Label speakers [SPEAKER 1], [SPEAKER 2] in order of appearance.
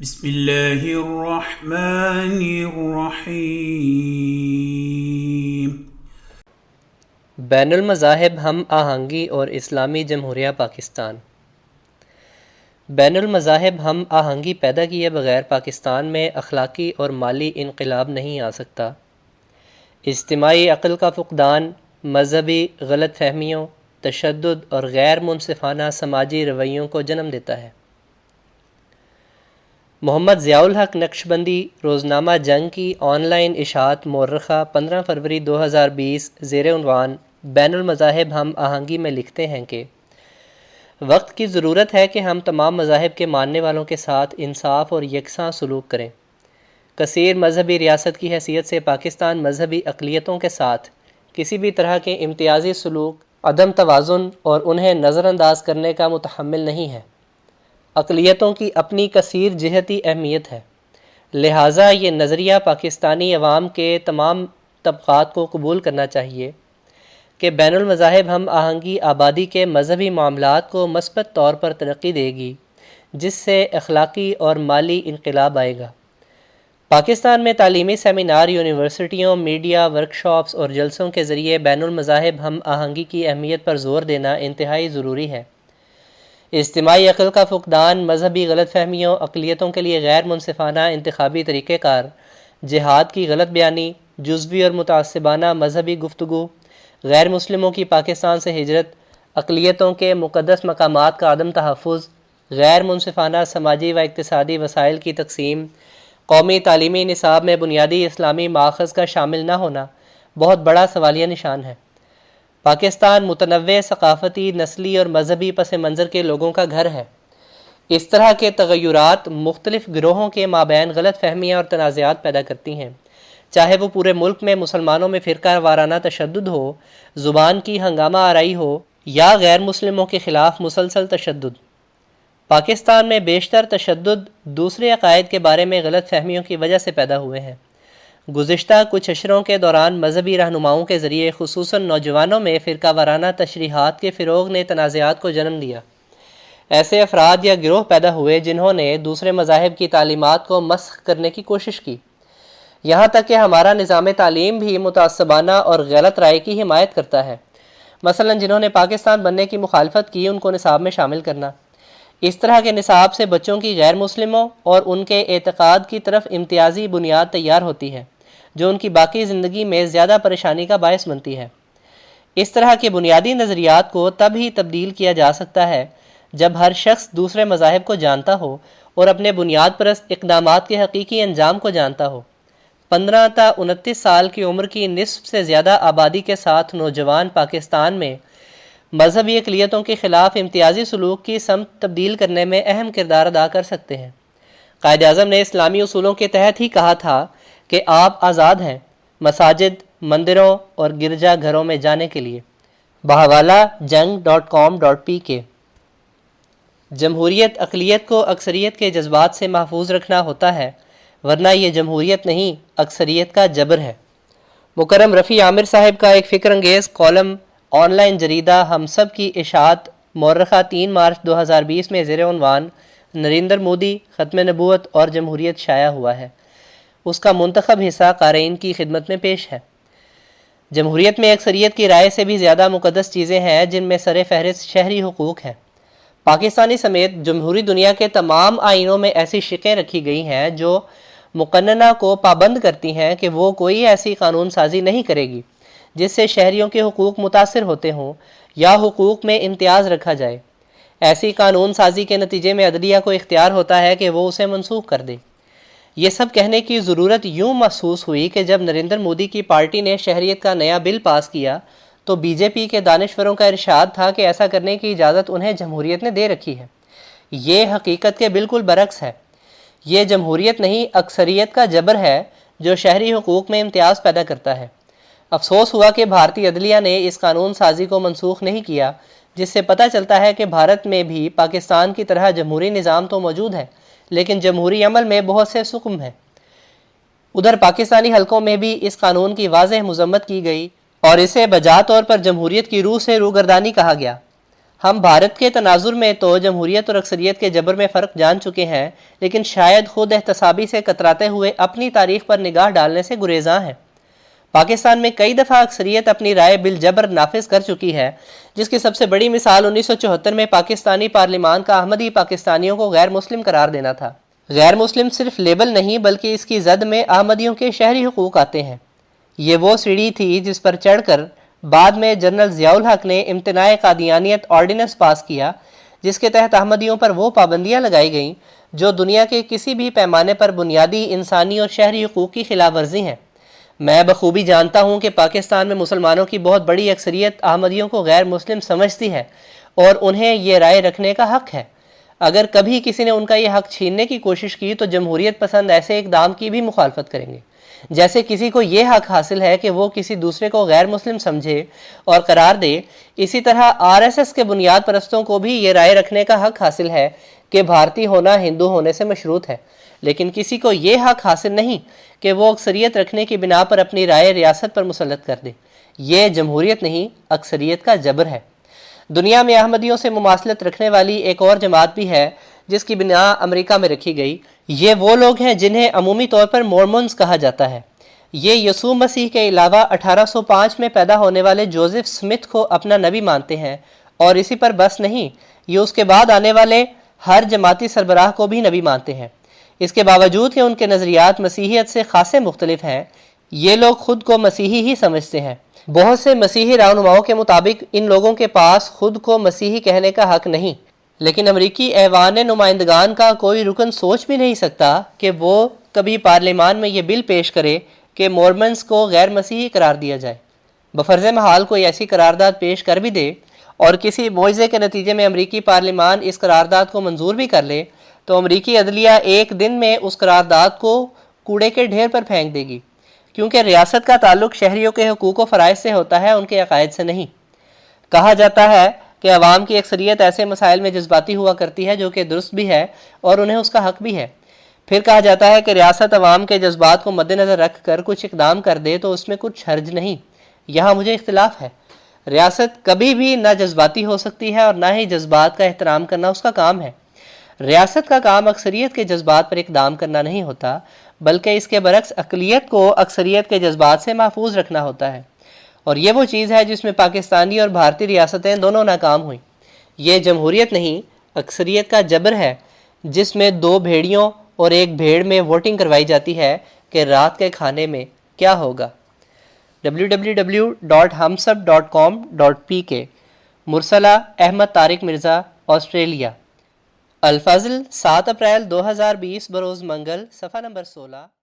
[SPEAKER 1] بسم اللہ الرحمن الرحیم۔
[SPEAKER 2] بین المذاہب ہم آہنگی اور اسلامی جمہوریہ پاکستان۔ بین المذاہب ہم آہنگی پیدا کیے بغیر پاکستان میں اخلاقی اور مالی انقلاب نہیں آ سکتا۔ اجتماعی عقل کا فقدان مذہبی غلط فہمیوں، تشدد اور غیر منصفانہ سماجی رویوں کو جنم دیتا ہے۔ محمد ضیاء الحق نقشبندی روزنامہ جنگ کی آن لائن اشاعت مورخہ 15 فروری 2020 زیر عنوان بین المذاہب ہم آہنگی میں لکھتے ہیں کہ وقت کی ضرورت ہے کہ ہم تمام مذاہب کے ماننے والوں کے ساتھ انصاف اور یکساں سلوک کریں۔ کثیر مذہبی ریاست کی حیثیت سے پاکستان مذہبی اقلیتوں کے ساتھ کسی بھی طرح کے امتیازی سلوک، عدم توازن اور انہیں نظر انداز کرنے کا متحمل نہیں ہے۔ اقلیتوں کی اپنی کثیر جہتی اہمیت ہے، لہٰذا یہ نظریہ پاکستانی عوام کے تمام طبقات کو قبول کرنا چاہیے کہ بین المذاہب ہم آہنگی آبادی کے مذہبی معاملات کو مثبت طور پر ترقی دے گی، جس سے اخلاقی اور مالی انقلاب آئے گا۔ پاکستان میں تعلیمی سیمینار، یونیورسٹیوں، میڈیا، ورکشاپس اور جلسوں کے ذریعے بین المذاہب ہم آہنگی کی اہمیت پر زور دینا انتہائی ضروری ہے۔ اجتماعی عقل کا فقدان، مذہبی غلط فہمیوں، اقلیتوں کے لیے غیر منصفانہ انتخابی طریقہ کار، جہاد کی غلط بیانی، جزوی اور متعصبانہ مذہبی گفتگو، غیر مسلموں کی پاکستان سے ہجرت، اقلیتوں کے مقدس مقامات کا عدم تحفظ، غیر منصفانہ سماجی و اقتصادی وسائل کی تقسیم، قومی تعلیمی نصاب میں بنیادی اسلامی ماخذ کا شامل نہ ہونا بہت بڑا سوالیہ نشان ہے۔ پاکستان متنوع ثقافتی، نسلی اور مذہبی پس منظر کے لوگوں کا گھر ہے۔ اس طرح کے تغیرات مختلف گروہوں کے مابین غلط فہمیاں اور تنازعات پیدا کرتی ہیں، چاہے وہ پورے ملک میں مسلمانوں میں فرقہ وارانہ تشدد ہو، زبان کی ہنگامہ آرائی ہو یا غیر مسلموں کے خلاف مسلسل تشدد۔ پاکستان میں بیشتر تشدد دوسرے عقائد کے بارے میں غلط فہمیوں کی وجہ سے پیدا ہوئے ہیں۔ گزشتہ کچھ عشروں کے دوران مذہبی رہنماؤں کے ذریعے خصوصاً نوجوانوں میں فرقہ وارانہ تشریحات کے فروغ نے تنازعات کو جنم دیا۔ ایسے افراد یا گروہ پیدا ہوئے جنہوں نے دوسرے مذاہب کی تعلیمات کو مسخ کرنے کی کوشش کی، یہاں تک کہ ہمارا نظام تعلیم بھی متعصبانہ اور غلط رائے کی حمایت کرتا ہے۔ مثلا جنہوں نے پاکستان بننے کی مخالفت کی، ان کو نصاب میں شامل کرنا۔ اس طرح کے نصاب سے بچوں کی غیر مسلموں اور ان کے اعتقاد کی طرف امتیازی بنیاد تیار ہوتی ہے، جو ان کی باقی زندگی میں زیادہ پریشانی کا باعث بنتی ہے۔ اس طرح کے بنیادی نظریات کو تب ہی تبدیل کیا جا سکتا ہے جب ہر شخص دوسرے مذاہب کو جانتا ہو اور اپنے بنیاد پرست اقدامات کے حقیقی انجام کو جانتا ہو۔ 15 تا 29 سال کی عمر کی نصف سے زیادہ آبادی کے ساتھ نوجوان پاکستان میں مذہبی اقلیتوں کے خلاف امتیازی سلوک کی سمت تبدیل کرنے میں اہم کردار ادا کر سکتے ہیں۔ قائد اعظم نے اسلامی اصولوں کے تحت ہی کہا تھا کہ آپ آزاد ہیں مساجد، مندروں اور گرجا گھروں میں جانے کے لیے۔ بحوالہ jang.com.pk۔ جمہوریت اقلیت کو اکثریت کے جذبات سے محفوظ رکھنا ہوتا ہے، ورنہ یہ جمہوریت نہیں، اکثریت کا جبر ہے۔ مکرم رفیع عامر صاحب کا ایک فکر انگیز کالم آن لائن جریدہ ہم سب کی اشاعت مورخہ 3 مارچ 2020 میں زیر عنوان نریندر مودی، ختم نبوت اور جمہوریت شائع ہوا ہے۔ اس کا منتخب حصہ قارئین کی خدمت میں پیش ہے۔ جمہوریت میں اکثریت کی رائے سے بھی زیادہ مقدس چیزیں ہیں، جن میں سر فہرست شہری حقوق ہے۔ پاکستانی سمیت جمہوری دنیا کے تمام آئینوں میں ایسی شقیں رکھی گئی ہیں جو مقننہ کو پابند کرتی ہیں کہ وہ کوئی ایسی قانون سازی نہیں کرے گی جس سے شہریوں کے حقوق متاثر ہوتے ہوں یا حقوق میں امتیاز رکھا جائے۔ ایسی قانون سازی کے نتیجے میں عدلیہ کو اختیار ہوتا ہے کہ وہ اسے منسوخ کر دے۔ یہ سب کہنے کی ضرورت یوں محسوس ہوئی کہ جب نریندر مودی کی پارٹی نے شہریت کا نیا بل پاس کیا تو بی جے پی کے دانشوروں کا ارشاد تھا کہ ایسا کرنے کی اجازت انہیں جمہوریت نے دے رکھی ہے۔ یہ حقیقت کے بالکل برعکس ہے۔ یہ جمہوریت نہیں، اکثریت کا جبر ہے جو شہری حقوق میں امتیاز پیدا کرتا ہے۔ افسوس ہوا کہ بھارتی عدلیہ نے اس قانون سازی کو منسوخ نہیں کیا، جس سے پتہ چلتا ہے کہ بھارت میں بھی پاکستان کی طرح جمہوری نظام تو موجود ہے، لیکن جمہوری عمل میں بہت سے سقم ہیں۔ ادھر پاکستانی حلقوں میں بھی اس قانون کی واضح مذمت کی گئی اور اسے بجا طور پر جمہوریت کی روح سے روگردانی کہا گیا۔ ہم بھارت کے تناظر میں تو جمہوریت اور اکثریت کے جبر میں فرق جان چکے ہیں، لیکن شاید خود احتسابی سے کتراتے ہوئے اپنی تاریخ پر نگاہ ڈالنے سے گریزاں ہیں۔ پاکستان میں کئی دفعہ اکثریت اپنی رائے بالجبر نافذ کر چکی ہے، جس کی سب سے بڑی مثال 1974 میں پاکستانی پارلیمان کا احمدی پاکستانیوں کو غیر مسلم قرار دینا تھا۔ غیر مسلم صرف لیبل نہیں بلکہ اس کی زد میں احمدیوں کے شہری حقوق آتے ہیں۔ یہ وہ سیڑھی تھی جس پر چڑھ کر بعد میں جنرل ضیاء الحق نے امتناع قادیانیت آرڈیننس پاس کیا، جس کے تحت احمدیوں پر وہ پابندیاں لگائی گئیں جو دنیا کے کسی بھی پیمانے پر بنیادی انسانی اور شہری حقوق کی خلاف ورزی ہیں۔ میں بخوبی جانتا ہوں کہ پاکستان میں مسلمانوں کی بہت بڑی اکثریت احمدیوں کو غیر مسلم سمجھتی ہے اور انہیں یہ رائے رکھنے کا حق ہے۔ اگر کبھی کسی نے ان کا یہ حق چھیننے کی کوشش کی تو جمہوریت پسند ایسے اقدام کی بھی مخالفت کریں گے۔ جیسے کسی کو یہ حق حاصل ہے کہ وہ کسی دوسرے کو غیر مسلم سمجھے اور قرار دے، اسی طرح RSS کے بنیاد پرستوں کو بھی یہ رائے رکھنے کا حق حاصل ہے کہ بھارتی ہونا ہندو ہونے سے مشروط ہے، لیکن کسی کو یہ حق حاصل نہیں کہ وہ اکثریت رکھنے کی بنا پر اپنی رائے ریاست پر مسلط کر دے۔ یہ جمہوریت نہیں، اکثریت کا جبر ہے۔ دنیا میں احمدیوں سے مماثلت رکھنے والی ایک اور جماعت بھی ہے جس کی بنا امریکہ میں رکھی گئی۔ یہ وہ لوگ ہیں جنہیں عمومی طور پر مورمنز کہا جاتا ہے۔ یہ یسوع مسیح کے علاوہ 1805 میں پیدا ہونے والے جوزف سمتھ کو اپنا نبی مانتے ہیں، اور اسی پر بس نہیں، یہ اس کے بعد آنے والے ہر جماعتی سربراہ کو بھی نبی مانتے ہیں۔ اس کے باوجود کہ ان کے نظریات مسیحیت سے خاصے مختلف ہیں، یہ لوگ خود کو مسیحی ہی سمجھتے ہیں۔ بہت سے مسیحی رہنماؤں کے مطابق ان لوگوں کے پاس خود کو مسیحی کہنے کا حق نہیں، لیکن امریکی ایوان نمائندگان کا کوئی رکن سوچ بھی نہیں سکتا کہ وہ کبھی پارلیمان میں یہ بل پیش کرے کہ مورمنز کو غیر مسیحی قرار دیا جائے۔ بفرض محال کوئی ایسی قرارداد پیش کر بھی دے اور کسی معجزے کے نتیجے میں امریکی پارلیمان اس قرارداد کو منظور بھی کر لے تو امریکی عدلیہ ایک دن میں اس قرارداد کو کوڑے کے ڈھیر پر پھینک دے گی، کیونکہ ریاست کا تعلق شہریوں کے حقوق و فرائض سے ہوتا ہے، ان کے عقائد سے نہیں۔ کہا جاتا ہے کہ عوام کی اکثریت ایسے مسائل میں جذباتی ہوا کرتی ہے، جو کہ درست بھی ہے اور انہیں اس کا حق بھی ہے۔ پھر کہا جاتا ہے کہ ریاست عوام کے جذبات کو مد نظر رکھ کر کچھ اقدام کر دے تو اس میں کچھ حرج نہیں۔ یہاں مجھے اختلاف ہے۔ ریاست کبھی بھی نہ جذباتی ہو سکتی ہے اور نہ ہی جذبات کا احترام کرنا اس کا کام ہے۔ ریاست کا کام اکثریت کے جذبات پر اقدام کرنا نہیں ہوتا، بلکہ اس کے برعکس اقلیت کو اکثریت کے جذبات سے محفوظ رکھنا ہوتا ہے، اور یہ وہ چیز ہے جس میں پاکستانی اور بھارتی ریاستیں دونوں ناکام ہوئیں۔ یہ جمہوریت نہیں، اکثریت کا جبر ہے، جس میں 2 بھیڑیوں اور ایک بھیڑ میں ووٹنگ کروائی جاتی ہے کہ رات کے کھانے میں کیا ہوگا۔ www.humsab.com.pk مرسلہ احمد طارق مرزا، آسٹریلیا۔ الفضل 7 اپریل 2020 بروز منگل، صفحہ نمبر 16۔